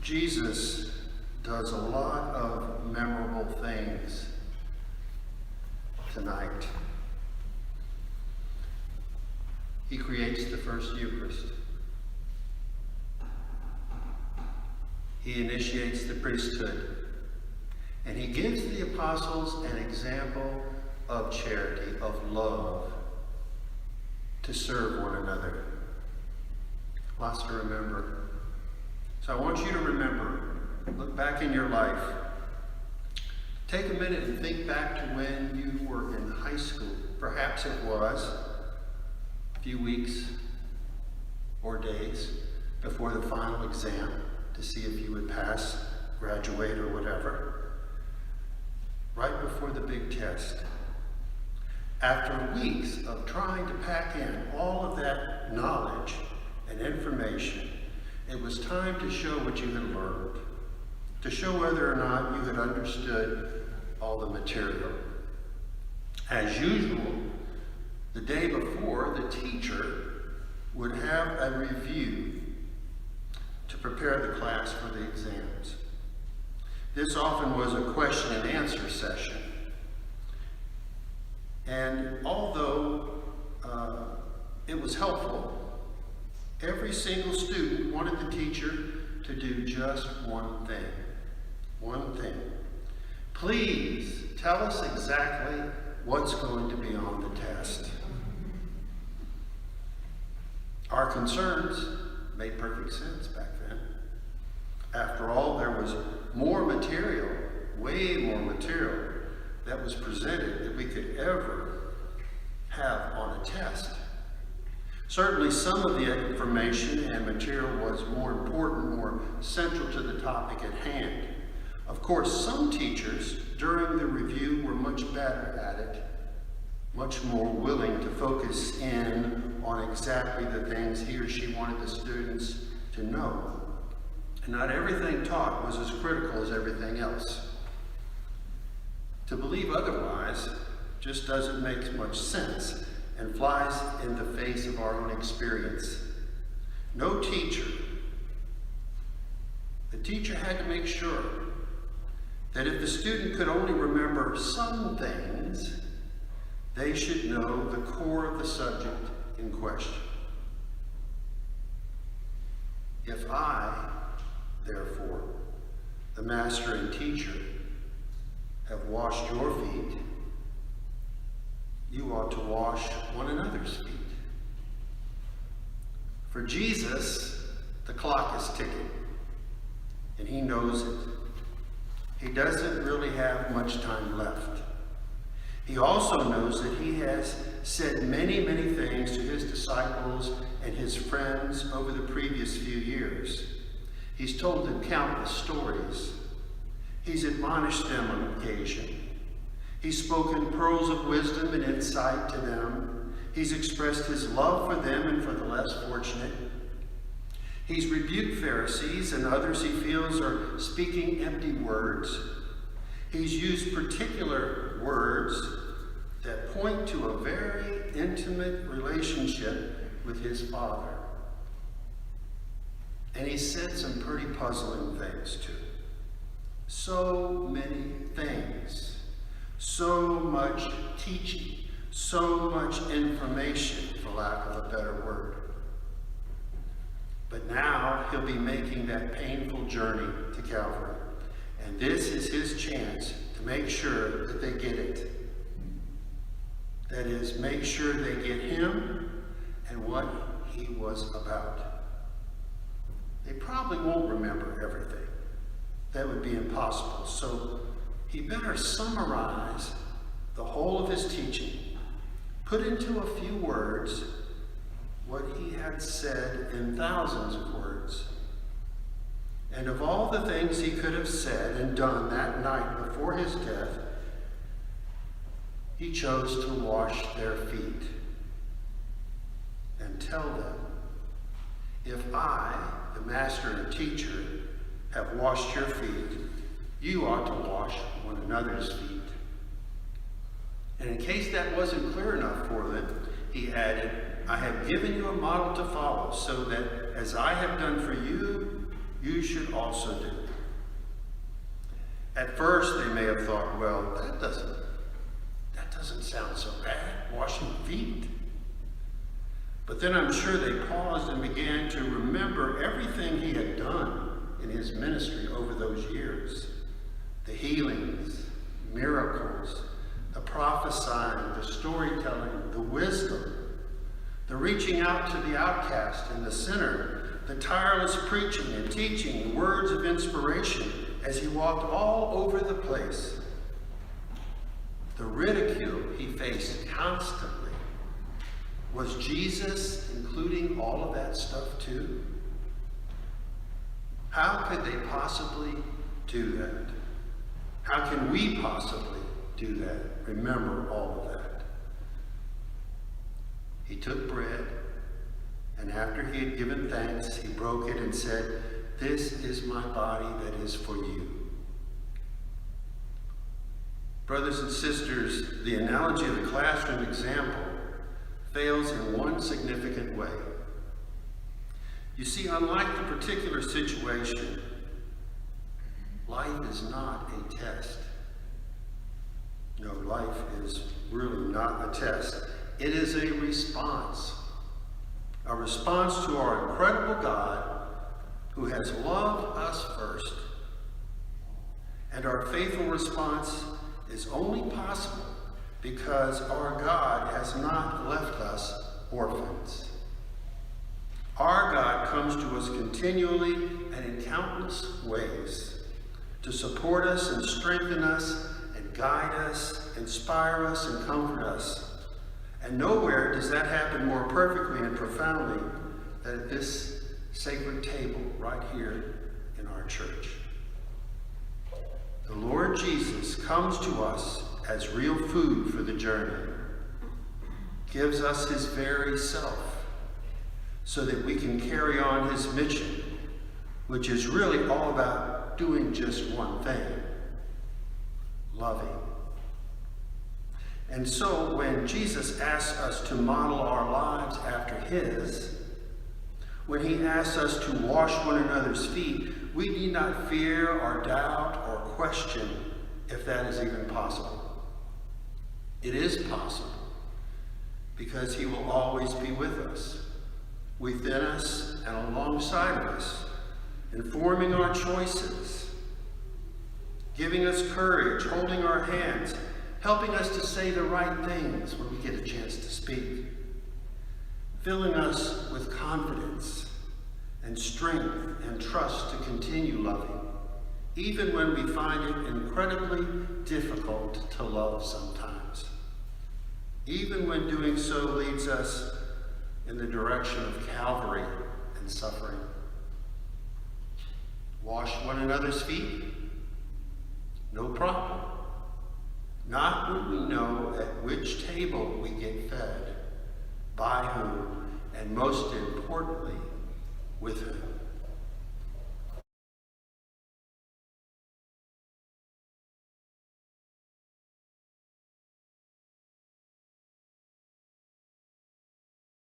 Jesus does a lot of memorable things tonight. He creates the first Eucharist. He initiates the priesthood. And he gives the apostles an example of charity, of love, to serve one another. Lots to remember. So I want you to remember, look back in your life. Take a minute and think back to when you were in high school. Perhaps it was a few weeks or days before the final exam to see if you would pass, graduate, or whatever. Right before the big test. After weeks of trying to pack in all of that knowledge and information, it was time to show what you had learned, to show whether or not you had understood all the material. As usual, the day before, the teacher would have a review to prepare the class for the exams. This often was a question and answer session. And although it was helpful, every single student wanted the teacher to do just one thing. One thing. Please tell us exactly what's going to be on the test. Our concerns made perfect sense back then. After all, there was more material, way more material, that was presented that we could ever have on a test. Certainly some of the information and material was more important, more central to the topic at hand. Of course, some teachers during the review were much better at it, much more willing to focus in on exactly the things he or she wanted the students to know. And not everything taught was as critical as everything else. To believe otherwise just doesn't make much sense and flies in the face of our own experience. No teacher, the teacher had to make sure that if the student could only remember some things, they should know the core of the subject in question. If I, therefore, the master and teacher, have washed your feet, you ought to wash one another's feet. For Jesus, the clock is ticking, and he knows it. He doesn't really have much time left. He also knows that he has said many, many things to his disciples and his friends over the previous few years. He's told them countless stories. He's admonished them on occasion. He's spoken pearls of wisdom and insight to them. He's expressed his love for them and for the less fortunate. He's rebuked Pharisees and others he feels are speaking empty words. He's used particular words that point to a very intimate relationship with his Father. And he said some pretty puzzling things too. So many things, so much teaching, so much information, for lack of a better word. But now he'll be making that painful journey to Calvary. And this is his chance to make sure that they get it. That is, make sure they get him and what he was about. They probably won't remember everything. That would be impossible. So he better summarize the whole of his teaching, put into a few words what he had said in thousands of words. And of all the things he could have said and done that night before his death, he chose to wash their feet and tell them, if I, the master and teacher, have washed your feet, you ought to wash one another's feet. And in case that wasn't clear enough for them, he added, I have given you a model to follow, so that as I have done for you, you should also do. At first, they may have thought, well, that doesn't sound so bad, washing feet. But then I'm sure they paused and began to remember everything he had done in his ministry over those years. The healings, miracles, the prophesying, the storytelling, the wisdom, the reaching out to the outcast and the sinner, the tireless preaching and teaching, the words of inspiration as he walked all over the place. The ridicule he faced constantly. Was Jesus including all of that stuff too? How could they possibly do that? How can we possibly do that? Remember all of that. He took bread, and after he had given thanks, he broke it and said, "This is my body that is for you." Brothers and sisters, the analogy of the classroom example fails in one significant way. You see, unlike the particular situation, life is not a test. No, life is really not a test. It is a response to our incredible God who has loved us first. And our faithful response is only possible because our God has not left us orphans. Our God comes to us continually and in countless ways to support us and strengthen us and guide us, inspire us and comfort us. And nowhere does that happen more perfectly and profoundly than at this sacred table right here in our church. The Lord Jesus comes to us as real food for the journey, gives us his very self so that we can carry on his mission, which is really all about doing just one thing, loving. And so when Jesus asks us to model our lives after his, when he asks us to wash one another's feet, we need not fear or doubt or question if that is even possible. It is possible because he will always be with us, within us and alongside of us, informing our choices, giving us courage, holding our hands, helping us to say the right things when we get a chance to speak, filling us with confidence and strength and trust to continue loving, even when we find it incredibly difficult to love sometimes, even when doing so leads us in the direction of Calvary and suffering. Wash one another's feet? No problem. Not when we know at which table we get fed, by whom, and most importantly, with whom.